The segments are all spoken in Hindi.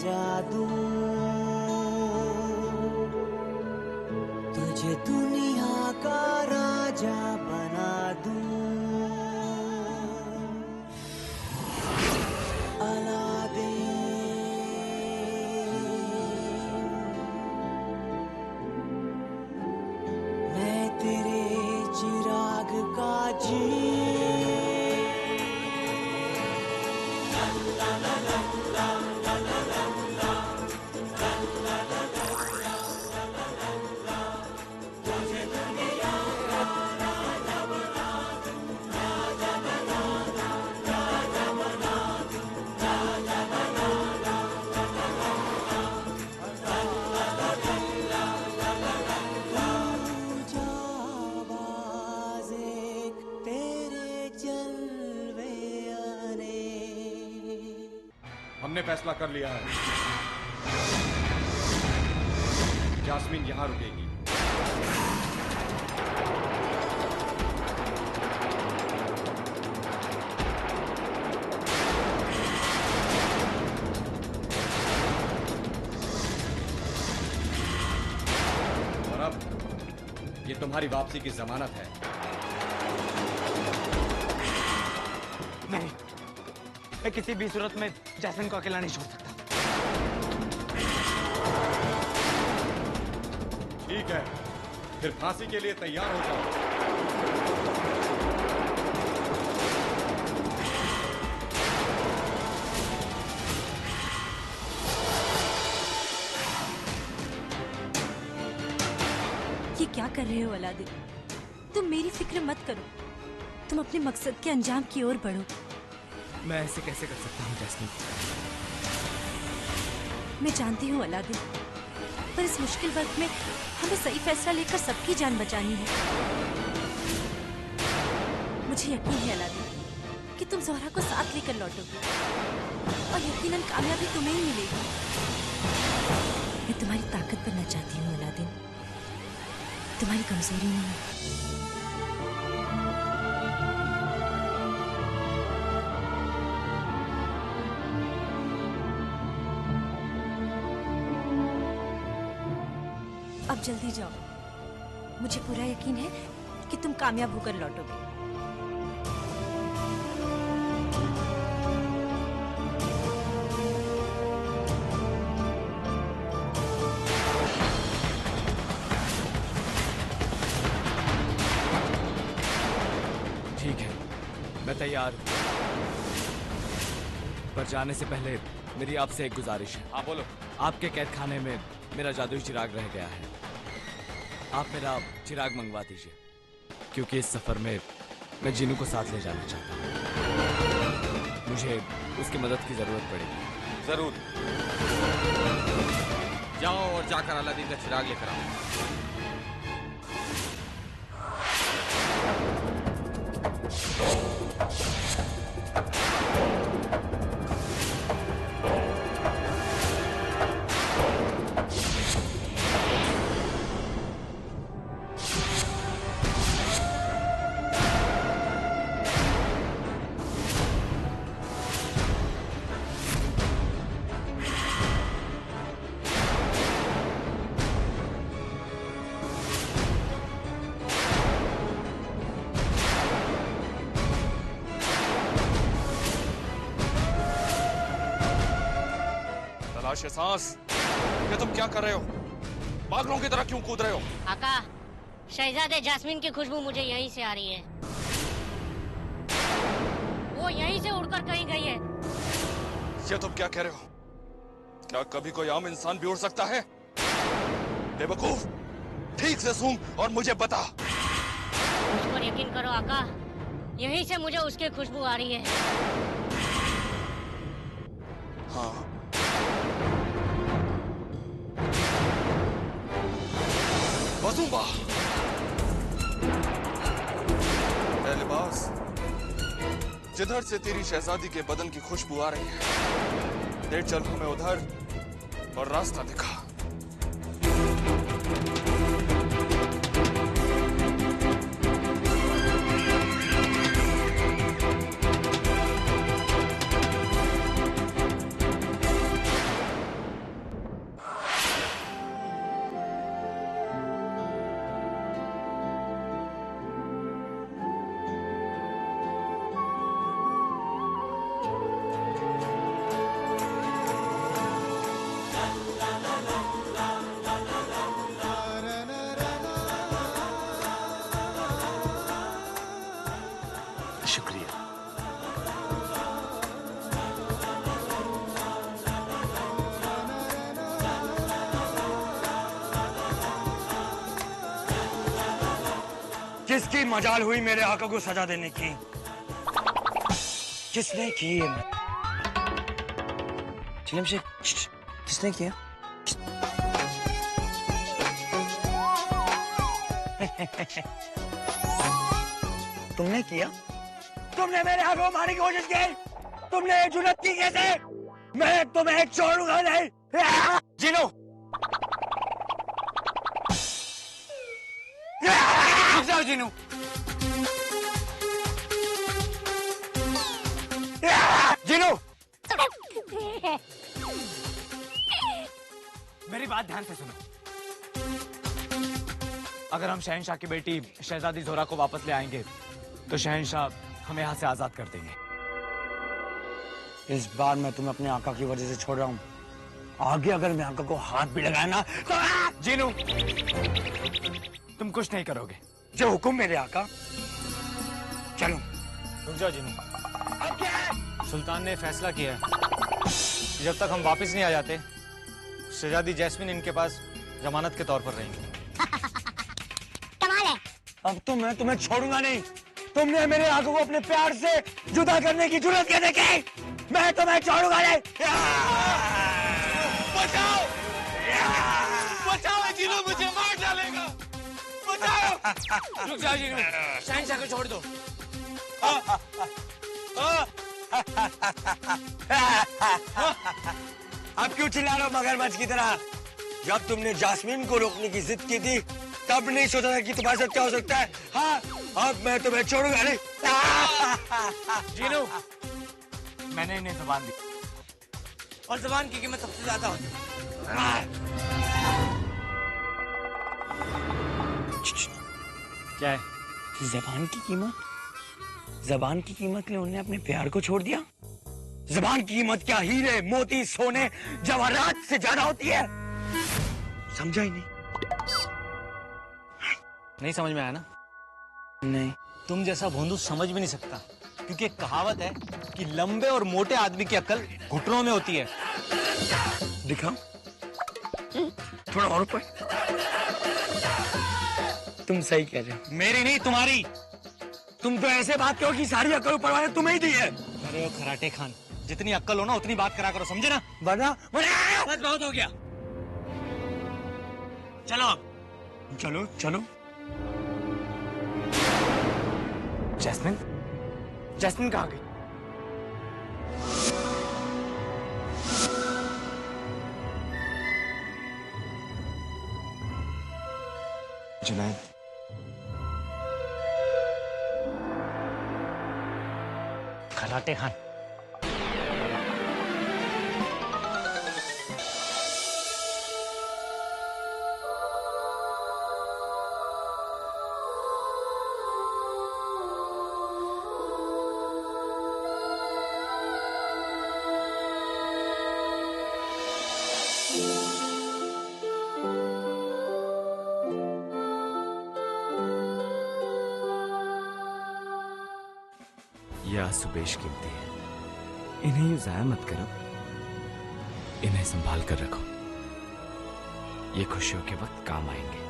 सजा दूं, तुझे दुनिया का राजा बना दूं। अलादीन, मैं तेरे चिराग का जी। हमने फैसला कर लिया है, जास्मीन यहां रुकेगी। और अब ये तुम्हारी वापसी की जमानत है। नहीं, मैं किसी भी सूरत में जैस्मिन को अकेला नहीं छोड़ सकता। ठीक है, फिर फांसी के लिए तैयार हो जाओ। ये क्या कर रहे हो अलादीन? तुम मेरी फिक्र मत करो, तुम अपने मकसद के अंजाम की ओर बढ़ो। मैं ऐसे कैसे कर सकता हूँ जैस्मिन? मैं जानती हूँ अलादीन, पर इस मुश्किल वक्त में हमें सही फैसला लेकर सबकी जान बचानी है। मुझे यकीन है अलादीन कि तुम ज़ोहरा को साथ लेकर लौटोगे और यकीनन कामयाबी तुम्हें ही मिलेगी। मैं तुम्हारी ताकत बनना चाहती हूँ अलादीन, तुम्हारी कमजोरी नहीं। अब जल्दी जाओ, मुझे पूरा यकीन है कि तुम कामयाब होकर लौटोगे। ठीक है, मैं तैयार हूँ, पर जाने से पहले मेरी आपसे एक गुजारिश है। हाँ बोलो। आपके कैद खाने में मेरा जादुई चिराग रह गया है, आप मेरा चिराग मंगवा दीजिए, क्योंकि इस सफर में मैं जीनू को साथ ले जाना चाहता हूँ। मुझे उसकी मदद की जरूरत पड़ेगी। जरूर, जाओ और जाकर अलादीन का चिराग लेकर आओ। तलाश सांस, ये तुम क्या कर रहे हो? पागलों की तरह क्यों कूद रहे हो? आका, शहजादे जास्मीन की खुशबू मुझे यहीं से आ रही है। वो यहीं से उड़कर कहीं गई है। ये तुम क्या कह रहे हो? क्या कभी कोई आम इंसान भी उड़ सकता है? बेवकूफ, ठीक से सूंघ और मुझे बता। मुझ पर यकीन करो आका, यहीं से मुझे उसकी खुशबू आ रही है। हाँ, वसूबा, लिबास, जिधर से तेरी शहजादी के बदन की खुशबू आ रही है, ले चल हमें उधर और रास्ता दिखा। जिसकी मजाल हुई मेरे आका को सजा देने की, किसने की ये? चिलम शेख, किसने किया? तुमने किया? तुमने मेरे आका को मारने की कोशिश की? तुमने जुर्रत की कैसे? मैं तुम्हें छोड़ूंगा नहीं। जिनो, रुक जाओ जिनो। जिनो, मेरी बात ध्यान से सुनो। अगर हम शहनशाह की बेटी शहजादी जोहरा को वापस ले आएंगे तो शहनशाह हमें यहाँ से आजाद कर देंगे। इस बार मैं तुम्हें अपने आका की वजह से छोड़ रहा हूँ। आगे अगर मैं आका को हाथ भी लगाया ना तो जीनू, तुम कुछ नहीं करोगे। जो हुक्म मेरे आका। चलो। रुक जाओ जीनू। अब क्या है? सुल्तान ने फैसला किया है कि जब तक हम वापस नहीं आ जाते, शहजादी जैस्मिन इनके पास जमानत के तौर पर रहेंगी। कमाल है। अब तो मैं तुम्हें छोड़ूंगा नहीं। तुमने मेरे आका को अपने प्यार से जुदा करने की जरूरत कैसे की? मैं तुम्हें छोड़ूंगा नहीं। बचाओ, बचाओ, जिनो मुझे मार डालेगा। बचाओ। रुक जाओ जीनू, शहनशाह को छोड़ दो। अब क्यों चिल्ला रहे हो मगरमच्छ की तरह? जब तुमने जास्मीन को रोकने की जिद की थी तब नहीं सोचा था कि तुम्हारे साथ क्या हो सकता है। हाँ, अब मैं तुम्हें छोड़ूंगा नहीं। जीनू, मैंने इन्हें जुबान दी और जुबान की कीमत सबसे ज्यादा होती है। क्या है? जबान की कीमत? जबान की कीमत के लिए उन्होंने अपने प्यार को छोड़ दिया? जबान की कीमत क्या हीरे, मोती, सोने, जवाहरात से ज्यादा होती है? समझा ही नहीं। नहीं समझ में आया ना? नहीं। तुम जैसा भोंदू समझ भी नहीं सकता, क्योंकि एक कहावत है कि लंबे और मोटे आदमी की अकल घुटनों में होती है। दिखाओ थोड़ा और ऊपर। तुम सही कह रहे हो। मेरी नहीं, तुम्हारी। तुम तो ऐसे बात करो कि सारी अकल ऊपर वाले तुम्हें ही दी है। अरे ओ खराटे खान, जितनी अक्ल हो ना उतनी बात करा करो, समझे ना? वरना बस बहुत हो गया। चलो अब। चलो चलो। जैस्मिन, जैस्मिन कहाँ गई? जुनैद, खराटे खान, ये आंसू बेशकीमती है, इन्हें यूं जाया मत करो। इन्हें संभाल कर रखो, ये खुशियों के वक्त काम आएंगे।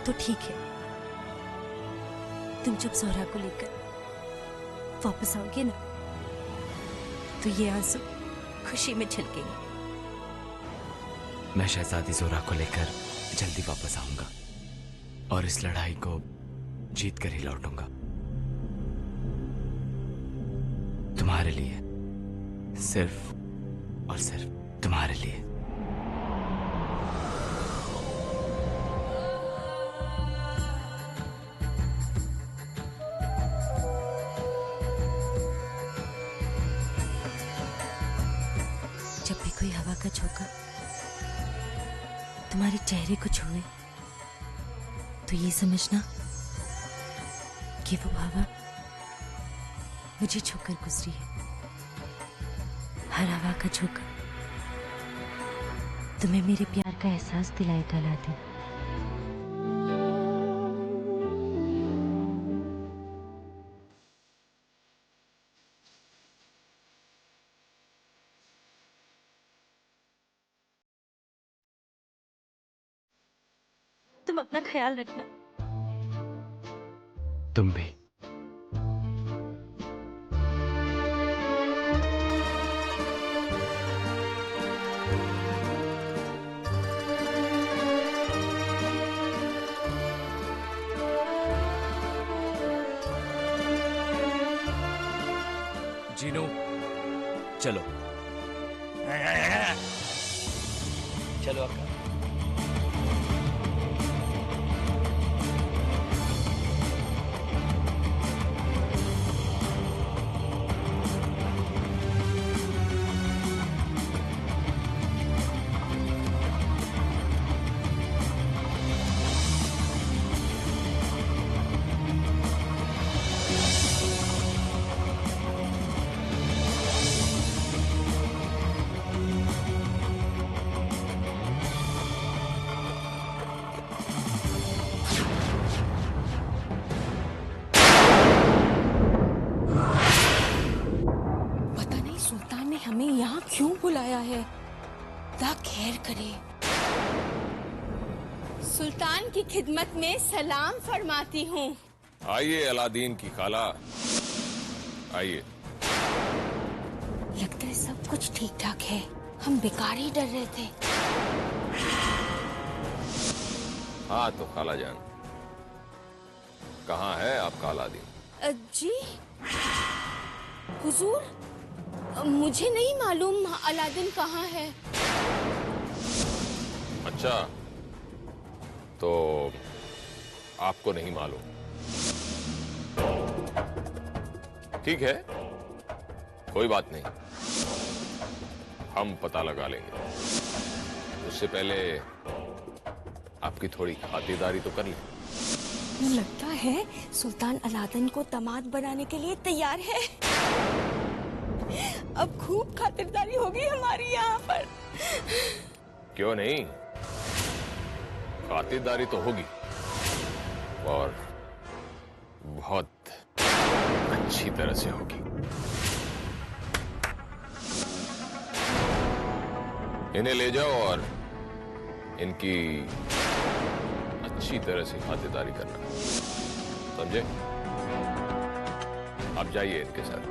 तो ठीक है, तुम जब जोहरा को लेकर वापस आओगे ना तो ये आंसू खुशी में छलकेंगे। मैं शहजादी जोहरा को लेकर जल्दी वापस आऊंगा और इस लड़ाई को जीत कर ही लौटूंगा। तुम्हारे लिए, सिर्फ और सिर्फ तुम्हारे लिए। जब भी कोई हवा का झोंका तुम्हारे चेहरे को छुए तो ये समझना कि वो हवा मुझे छूकर गुजरी है। हर हवा का झोंका तुम्हें मेरे प्यार का एहसास दिलाएगा अलादीन। तुम अपना ख्याल रखना। तुम भी। जीनू, चलो। चलो अक्का। पता नहीं सुल्तान ने हमें यहाँ क्यों बुलाया है। खुदा खैर करे। सुल्तान की खिदमत में सलाम फरमाती हूँ। आइए अलादीन की खाला, आइए। लगता है सब कुछ ठीक ठाक है, हम बेकार ही डर रहे थे। हाँ तो खाला जान, कहाँ है आपका अलादीन? जी हुजूर, मुझे नहीं मालूम अलादीन कहाँ है। अच्छा, तो आपको नहीं मालूम। ठीक है, कोई बात नहीं, हम पता लगा लेंगे। उससे पहले आपकी थोड़ी खातिरदारी तो कर लें। लगता है सुल्तान अलादीन को दामाद बनाने के लिए तैयार है। अब खूब खातिरदारी होगी हमारी यहाँ पर। क्यों नहीं, खातिरदारी तो होगी, और बहुत अच्छी तरह से होगी। इन्हें ले जाओ और इनकी अच्छी तरह से खातिरदारी करना, समझे? आप जाइए इनके साथ।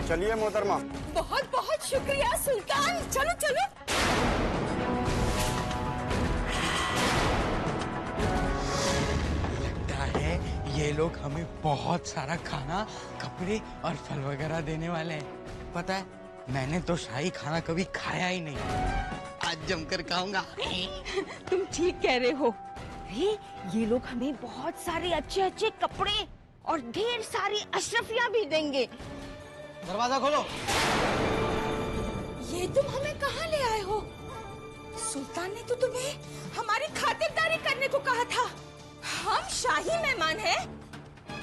चलिए मोहतरमा। बहुत बहुत शुक्रिया सुल्तान, चलो चलो। लगता है ये लोग हमें बहुत सारा खाना, कपड़े और फल वगैरह देने वाले हैं। पता है, मैंने तो शाही खाना कभी खाया ही नहीं, आज जमकर खाऊंगा। तुम ठीक कह रहे हो। ये लोग हमें बहुत सारे अच्छे अच्छे कपड़े और ढेर सारी अशरफियां भी देंगे। दरवाजा खोलो। ये तुम हमें कहाँ ले आए हो? सुल्तान ने तो तुम्हें हमारी खातिरदारी करने को कहा था। हम शाही मेहमान हैं,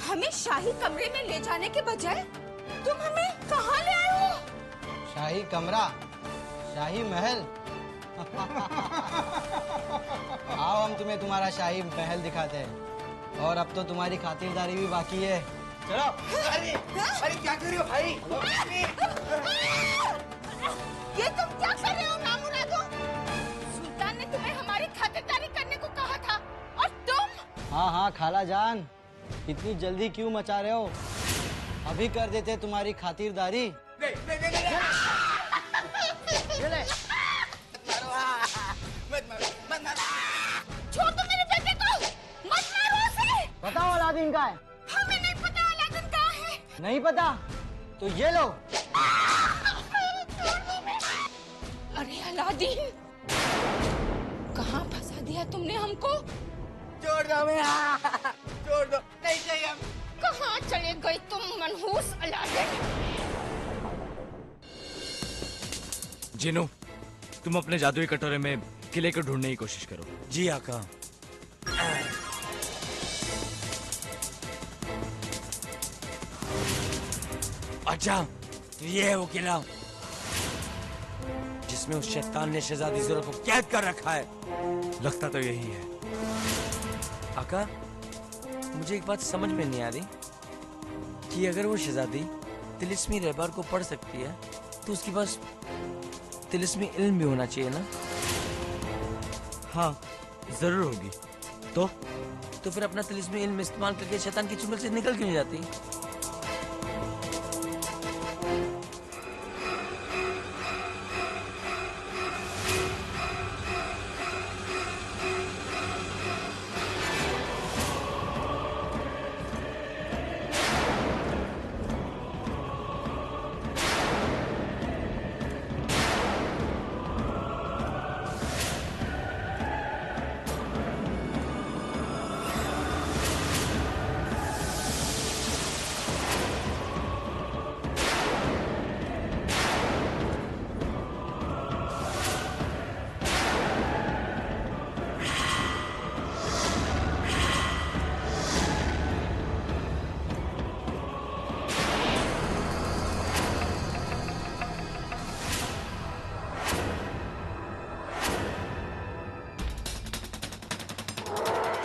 हमें शाही कमरे में ले जाने के बजाय तुम हमें कहाँ ले आए हो? शाही कमरा, शाही महल। आओ हम तुम्हें तुम्हारा शाही महल दिखाते हैं, और अब तो तुम्हारी खातिरदारी भी बाकी है। चलो। अरे क्या कर रहे हो भाई? ये तुम क्या कर रहे हो नामुरादो? सुल्तान ने तुम्हें हमारी खातिरदारी करने को कहा था, और तुम? हाँ हाँ खाला जान, इतनी जल्दी क्यों मचा रहे हो? अभी कर देते तुम्हारी खातिरदारी। छोड़ दो मेरे बेटे को, मत मारो उसे। बताओ अलादीन का है? हमें नहीं पता अलादीन कहाँ है। नहीं पता तो ये लो। अरे अलादीन, कहाँ फंसा दिया तुमने हमको? छोड़ दो मेरा, छोड़ दो, नहीं चाहिए। कहाँ चले गए तुम मनहूस अलादीन? जिनू, तुम अपने जादुई कटोरे में किले को ढूंढने की कोशिश करो। जी आका। अच्छा, तो ये है वो किला जिसमें उस शैतान ने शहजादी ज़ोरा को कैद कर रखा है। लगता तो यही है। आका, मुझे एक बात समझ में नहीं आ रही कि अगर वो शहजादी तिलिस्मी रहबर को पढ़ सकती है तो उसके पास तिलिस्मी इल्म भी होना चाहिए ना? हाँ, जरूर होगी। तो फिर अपना तिलिस्मी इल्म इस्तेमाल करके शैतान की चुंगल से निकल क्यों नहीं जाती?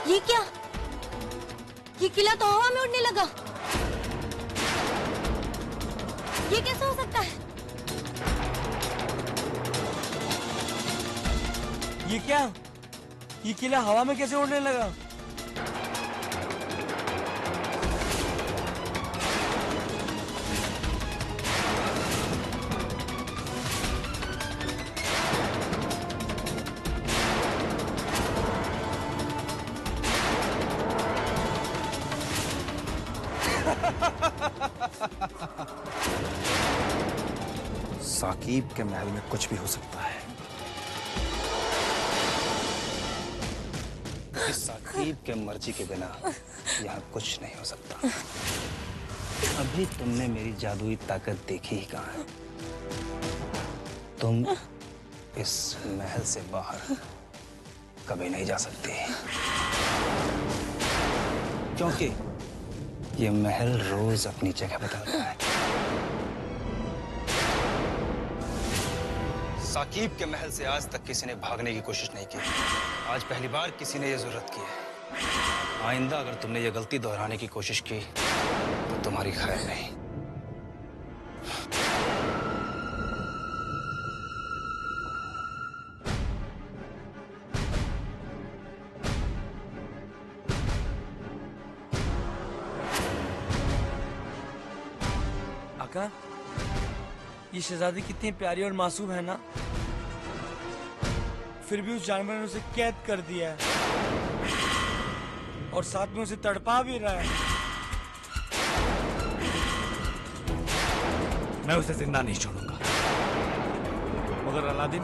ये क्या? ये किला तो हवा में उड़ने लगा। ये कैसे हो सकता है? ये क्या? ये किला हवा में कैसे उड़ने लगा? साकीब के महल में कुछ भी हो सकता है। इस साकीब के मर्जी के बिना यहाँ कुछ नहीं हो सकता। अभी तुमने मेरी जादुई ताकत देखी ही कहाँ है? तुम इस महल से बाहर कभी नहीं जा सकती, क्योंकि ये महल रोज अपनी जगह बदलता है। साकीब के महल से आज तक किसी ने भागने की कोशिश नहीं की। आज पहली बार किसी ने ये जरूरत की है। आइंदा अगर तुमने ये गलती दोहराने की कोशिश की तो तुम्हारी खैर नहीं। आका, ये शहजादी कितनी प्यारी और मासूम है ना, फिर भी उस जानवर ने उसे कैद कर दिया है और साथ में उसे तड़पा भी रहा है। मैं उसे जिंदा नहीं छोड़ूंगा। मगर अलादीन,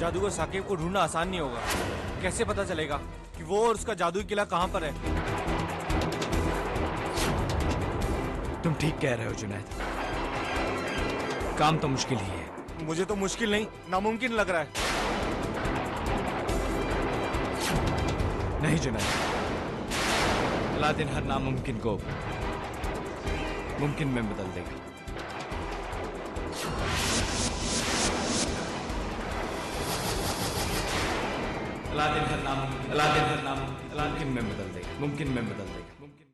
जादूगर साकिब को ढूंढना आसान नहीं होगा। कैसे पता चलेगा कि वो और उसका जादुई किला कहाँ पर है? तुम ठीक कह रहे हो जुनैद, काम तो मुश्किल ही है। मुझे तो मुश्किल नहीं, नामुमकिन लग रहा है। नहीं जुनैद, अलादीन हर नामुमकिन को मुमकिन में बदल देगा। अलादीन हर नामुमकिन में बदल देगा, मुमकिन में बदल देगा।